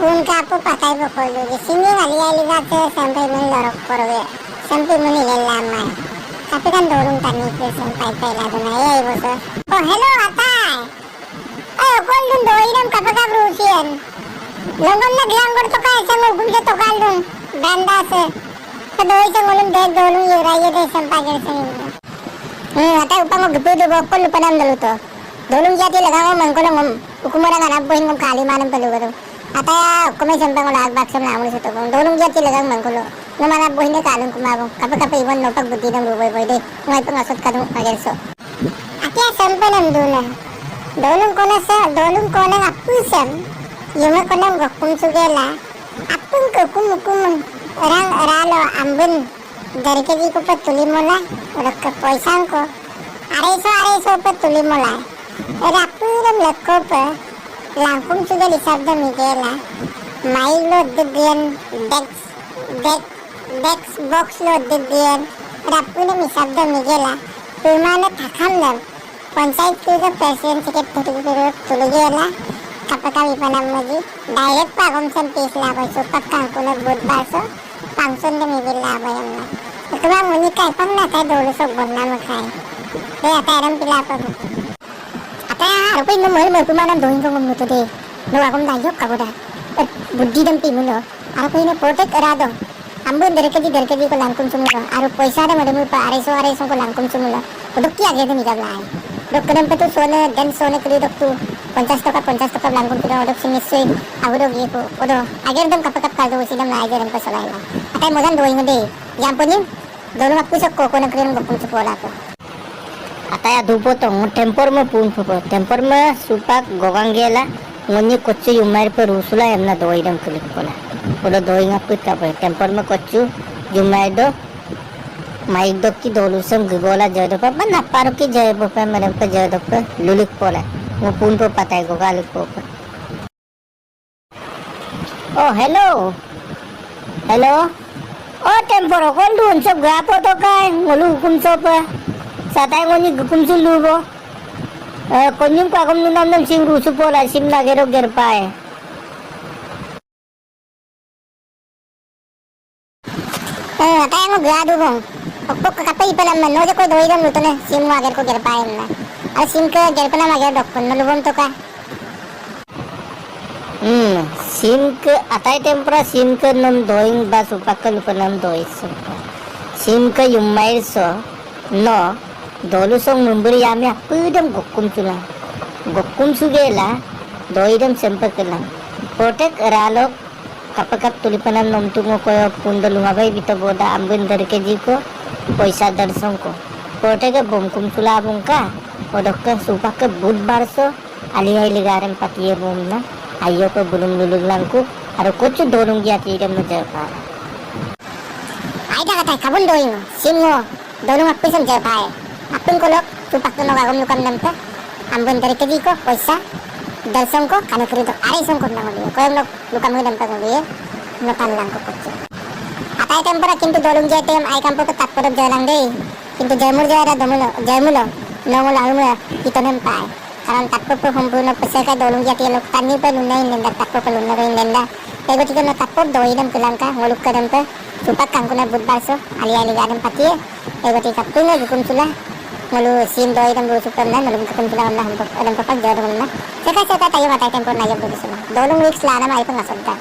phone ka po patay po ko lugi. Sini ali gate sampai mun lorok korwe. Sampai muni lelamai. Tapi kan dorong tani ke sampai lagu na ye boso. Oh hello atay. Ayo call dun doiram kapag rusian. Longon na glangor to ka isang ugum sa tokaldun. Banda se. Kadoy sa ngulum dek dolung yuraye de sampai gersen. Atay upang ko gupido bokol lupanam daluto. Dolung jati lagaw mangkolong ukumara nga nabuhin kong kalimanang palugato. Ataya kumay sampang ulag baksam namun sa tubong. Dolung jati lagaw mangkolo. Numanabuhin na kalong kumabong. Kapag kapaiwan no pagbuti ng buboy-boy de. Ngay pangasot ka nung agerso. Atya sampang nanduna. Dolung ko na apusam. Yung ko nang gukum sugela. Apung kukum orang ralo ambun. Dari kaji ko patuli mo la. Ulag ka poisang ko. Areso patuli mo la. Rapuram lakopa langkum sudah disabda Miguela Milo debian Dex box lo debian rapuram disabda Miguela Pemana takhamlam Panchayat juga presiden tiket tulugela kapag panam lagi direct pagom sa pisla boy so pagkangkuna budbar so pangson na Miguela bayam na ito ba muni kay pang natay dolo so bon na magkay kaya tayo pilapag Ataya harapin mo mo pumanam doing ko ngum to de no akom dayok kaboda buddhi dam pi muno harapin protect arado ambun derkeji ko langkum sumulo aru paisa da mademu pa areso ko langkum sumulo udukki age de migablai dokkanam petu sone kri doktu 50 taka langkum pira odok sinisui aguro gi ko odo ager dam kapakap kaldo sidam na ager dam pa salaila atay modan doing de yamponi dolung apusok ko na krin gokum supola ko Ataya dupo tong tempor mo pun pupo tempor mo supak gogang gela ngoni kocu yumar per rusula emna doi dam kulik pola odo doi ngaput kape tempor mo kocu yumar do maik do ki dolu sam gola jado pa ban naparo ki jado pa madam pa jado pa lulik pola mo pun po patay gogalik po Oh hello Oh tempor kon dun sab gapo to kay ngulu kum sopa Satay ngoni gukum sulubo. Konyum ka kum nunam nam sim rusu pola sim lagero gerpae. Atay mo gado bong. Pokpok kakapay pala man no ko doidam luto na sim wager ko gerpae na. Al sim ka gerpana mager dokon nalubom to ka. Sim ka atay tempura sim ka nam doing ba supakal panam dois. Sim ka yumair so no Dolu song memberi yami apudam gokum sugela doidam sempakela potek ralok kapakap tulipanan nom tungo ko pundalu mabai bita boda ambun dari keji ko paisa darsong ko potek bomkum sulabung ka odok supak budbar so aliyai ligaram patiye bomna ayo ko bulung lulug langku aro kochu dolung giati idam najapa aida kata kabun doing singo dolung apisam japai Apun kolok supak no gagom lukam nampa ambon dari keji ko paisa darsong ko kanu krito areson ko nang liye koyam lukam ngam pa liye no panlang ko koche atay tempora kintu dolung jete ay kampo ko tapor jalang de kintu jamur jara jamulo nongol almu ito nampa karon tapor po humbuno pasaka dolung jete lok tani pa lunay nenda tapor pa lunay nenda ego tito no tapor doidam kilangka ngoluk ka nampa supak kangkuna budbalso ali gadam patiye ego tito puno gukum sula Malu sim doi dam rusu pernah malu bukan bilang Allah untuk adam kapak jauh mana. Cekak tayo matay tempor na yung begitu semua. Dolung weeks lana mai pengasal kan.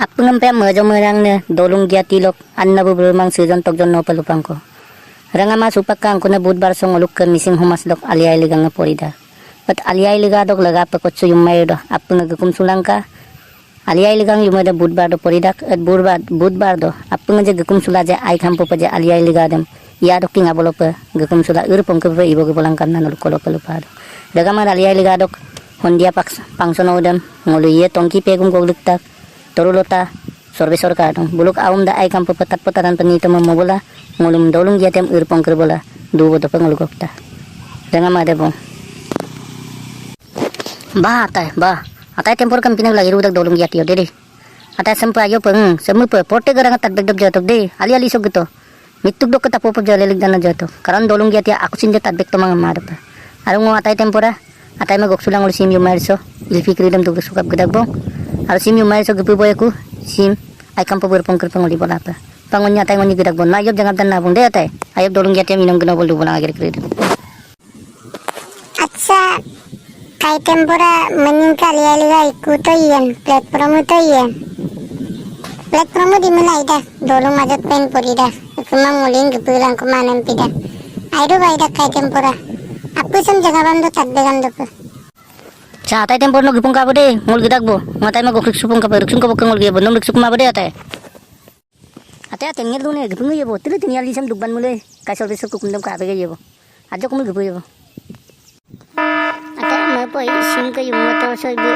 Apung ampe merang ne dolung gia tilok anna bubrumang season tok jon no pelupang ko. Rangama supak kang kuna budbar song oluk ke mising humas dok aliai ligang porida. Pat aliai liga dok laga pekotsu yumai do apung nagakum sulangka. Aliai ligang yumai do budbar do poridak et budbar do apung aja gakum sulaja ai kampo paja aliai liga dem. Ya dok tinga bolope gakum sula urpong ke ibo ke pulang karena nol kolo pelupado. Dagama aliai liga dok hondia pangsono udam ngolu ye tongki pegum gogliktak torulota sorbe sorka dong buluk awum da ai kampo petaran penito momobola ngulum dolung giatem urpong ke bola dubo do pengolu gokta. Dagama de bong. Ba atai tempor kam pinang lagi rudak dolung giatio dede. Atai sempa ayo peng semu pe porte garang tak bedok jatok de ali so gitu. Mituk dok kata popop jale lig dana jato. Karan dolung giatia aku sinja tak bek to mga marpa. Arung mo atai tempora Atay magoksulang ulit sim yung mayroso. Ilfi kridam dugro sukap gedagbo. Aro sim yung mayroso gepu boy aku. Sim ay kampo berpong kerpang uli bola apa. Pangunya atay ngonyi gedagbo. Na ayob jangan dan nabung deh atay. Ayob dolong giat minum genabol du bolang agir kridam. अच्छा kai tempura meningkal ya liga ikuto iyan platform to iyan platform di mana ida dolong majat pen porida kumang muling gepulang kumanan pida aido baida kai tempura apu sam jaga bando tadde gando ko Cha atay tempor no gipong ka bode. Ngol gedagbo. Ngatay magoklik supong ka pa. Ruksung ka bokang ngol giabo. Nom riksuk ma bode atay. Atay atay ngir dune gipong giabo. Tili tini alisam dugban mulai. Kaisol risuk kukundam ka abe giabo. Ajo kumul gipo giabo. Atay mapoy sim ka yung motor so ibu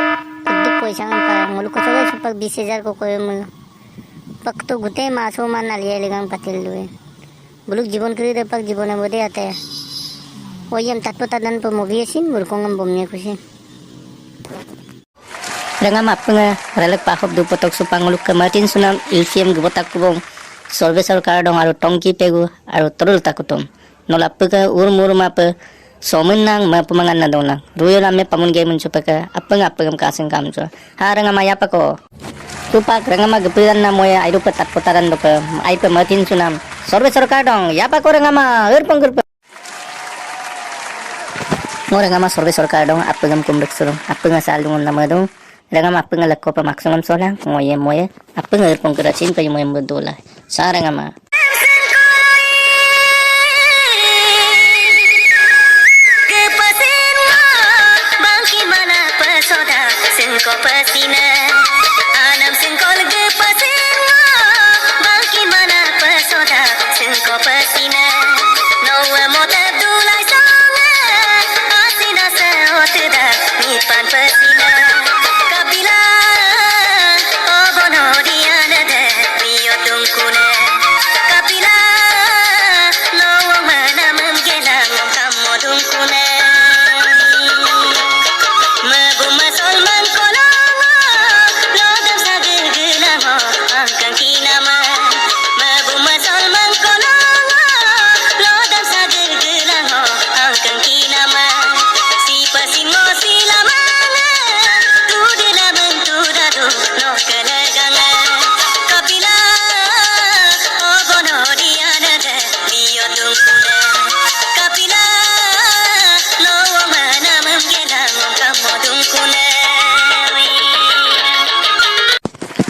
uduk paisa pa muluk ko so pag 20,000 ko koyo mo. Pag to gute maso man aliya ligang patil duwe. Buluk jibon kri de pag jibon bode atay. Oyam tatpo tadan po movie sin mulkong ang bomnya ko sin. Ranga mapanga relak pakop du potok supang uluk ke Martin sunam ilfiam gubotak kubong solve sarkar dong aro tongki pegu aro torul takutum nolap ke mur mapa somen nang mapumangan na dong lang ruyo lame pamun gay muncupaka apang kasing kamso ha ranga maya pako tupak ranga magapiran na moya airu patat putaran do pe ai pe Martin sunam solve sarkar dong ya pako ranga ma urpang gurpa mo ranga ma solve sarkar dong apagam kumrek surong apang salungon nama dong Ranga ma pengal ko pa maksungam solang ngoye moye apeng er pongkeracin pa yung moye bedola sarang ama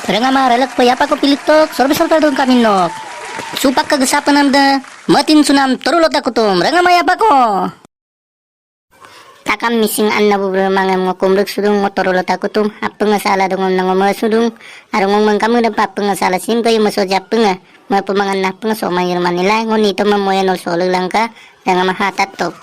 Ranga ma relak pa yapa ko pilitok sorbe sorbe dong kami nok supak kagasapan anda matin sunam torulot aku tum ranga ma yapa ko takam missing anna bubur mangam ngokumruk sudung motorolot aku tum apeng asala dong nang ma sudung arong mangkamu da papeng asala sim kayu maso japeng ma pemangan na peng so mayir manila ngoni to mamoya no solo langka ranga ma hatat top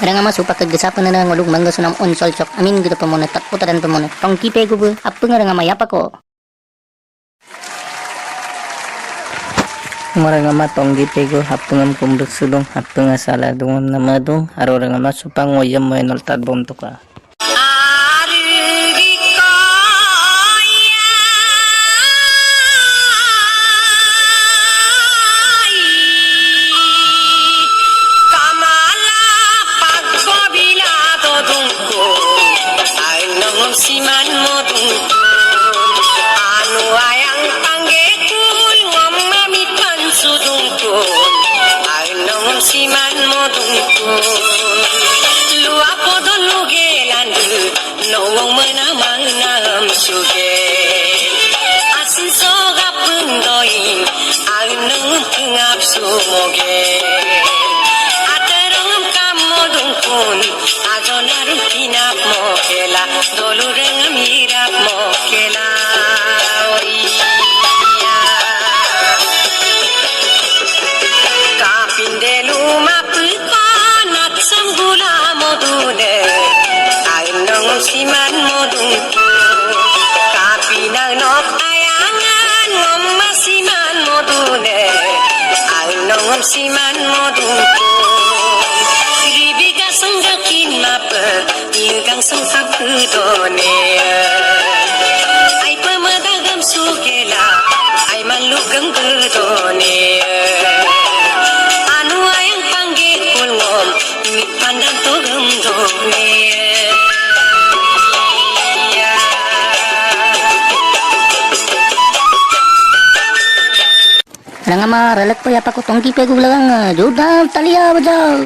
Ranga ma supak kagasapan na ngolug mangga sunam onsol chok amin gitu pamone tak putaran pamone tongki pegu bu apeng ranga ma yapa ko Maranga ma tonggi pego hapengam kumruk sudong hapenga sala dungon nama dung aro ranga ma supang oyam mo enol tat bom toka Kamala siman modung anu ayang panggekul ngomamitan sudungkun ainong siman modungkun lua podon lugelandu nowong menamang nam suge asin soga pundoing ainong tengap sumoge aterong kamodungkun ajonaru tinap mokela dolureng mirap mokela kapindelu mapukon sanggula modune ainong siman modungku kapinang nok ayangan ngomma siman modune ainong siman modungku ribiga sanggakin mapa lugang sungsak kudone ai pemadagam sugela ai malugang kudone anu ayang panggil kulngom mi pandang togem done Ranga ma relak pa yapa ko tongki pe gulang jodoh talia bajau